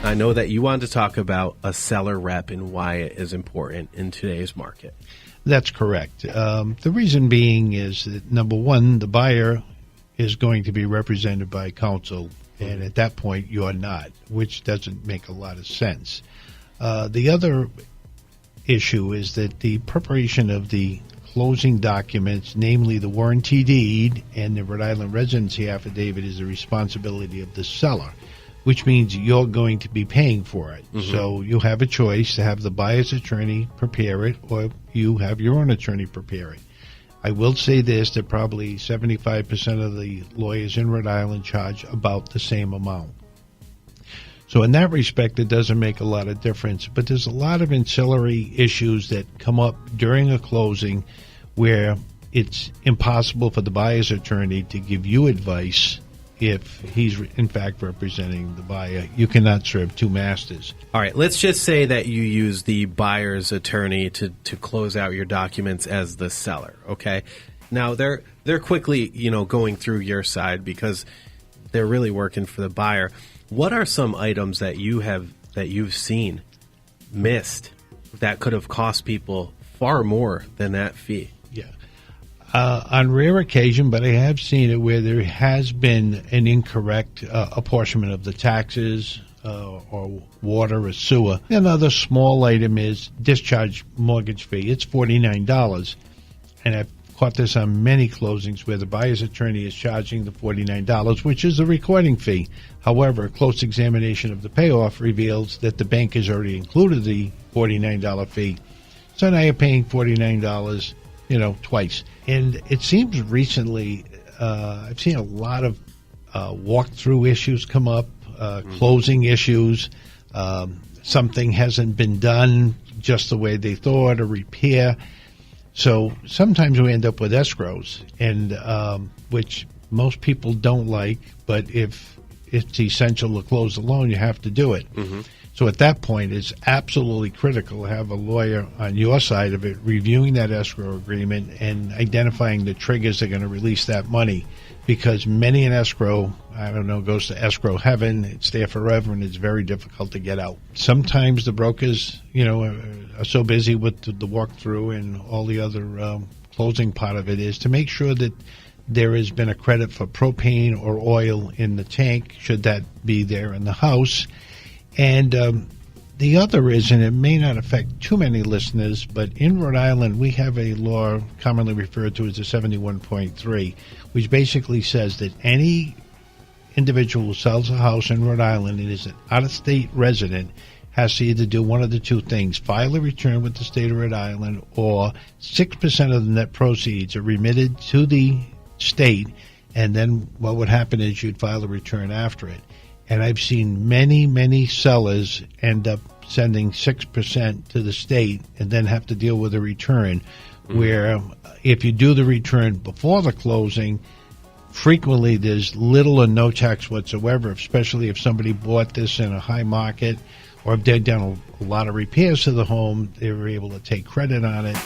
I know that you wanted to talk about a seller rep and why it is important in today's market. That's correct. The reason being is that, number one, the buyer is going to be represented by counsel, and at that point you're not, which doesn't make a lot of sense. The other issue is that the preparation of the closing documents, namely the warranty deed and the Rhode Island residency affidavit, is the responsibility of the seller, which means you're going to be paying for it. Mm-hmm. So you have a choice to have the buyer's attorney prepare it, or you have your own attorney prepare it. I will say this, that probably 75% of the lawyers in Rhode Island charge about the same amount. So in that respect, it doesn't make a lot of difference. But there's a lot of ancillary issues that come up during a closing where it's impossible for the buyer's attorney to give you advice if he's in fact representing the buyer. You cannot serve two masters. All right, let's just say that you use the buyer's attorney to close out your documents as the seller, okay? Now, they're quickly, going through your side because they're really working for the buyer. What are some items that you've seen missed that could have cost people far more than that fee? Yeah. On rare occasion, but I have seen it where there has been an incorrect apportionment of the taxes or water or sewer. Another small item is discharge mortgage fee. It's $49. And I've caught this on many closings where the buyer's attorney is charging the $49, which is the recording fee. However, a close examination of the payoff reveals that the bank has already included the $49 fee. So now you're paying $49, twice. And it seems recently, I've seen a lot of walk-through issues come up, closing issues. Something hasn't been done just the way they thought, a repair. So sometimes we end up with escrows, and which most people don't like, but if it's essential to close the loan, you have to do it. Mm-hmm. So at that point, it's absolutely critical to have a lawyer on your side of it reviewing that escrow agreement and identifying the triggers that are going to release that money, because many in escrow, goes to escrow heaven. It's there forever, and it's very difficult to get out. Sometimes the brokers, are so busy with the walkthrough and all the other closing part of it is to make sure that there has been a credit for propane or oil in the tank, should that be there in the house. And the other is, and it may not affect too many listeners, but in Rhode Island we have a law commonly referred to as the 71.3, which basically says that any individual who sells a house in Rhode Island and is an out-of-state resident has to either do one of the two things: file a return with the state of Rhode Island, or 6% of the net proceeds are remitted to the state, and then what would happen is you'd file a return after it. And I've seen many, many sellers end up sending 6% to the state and then have to deal with a return, where if you do the return before the closing, frequently there's little or no tax whatsoever, especially if somebody bought this in a high market, or if they've done a lot of repairs to the home, they were able to take credit on it.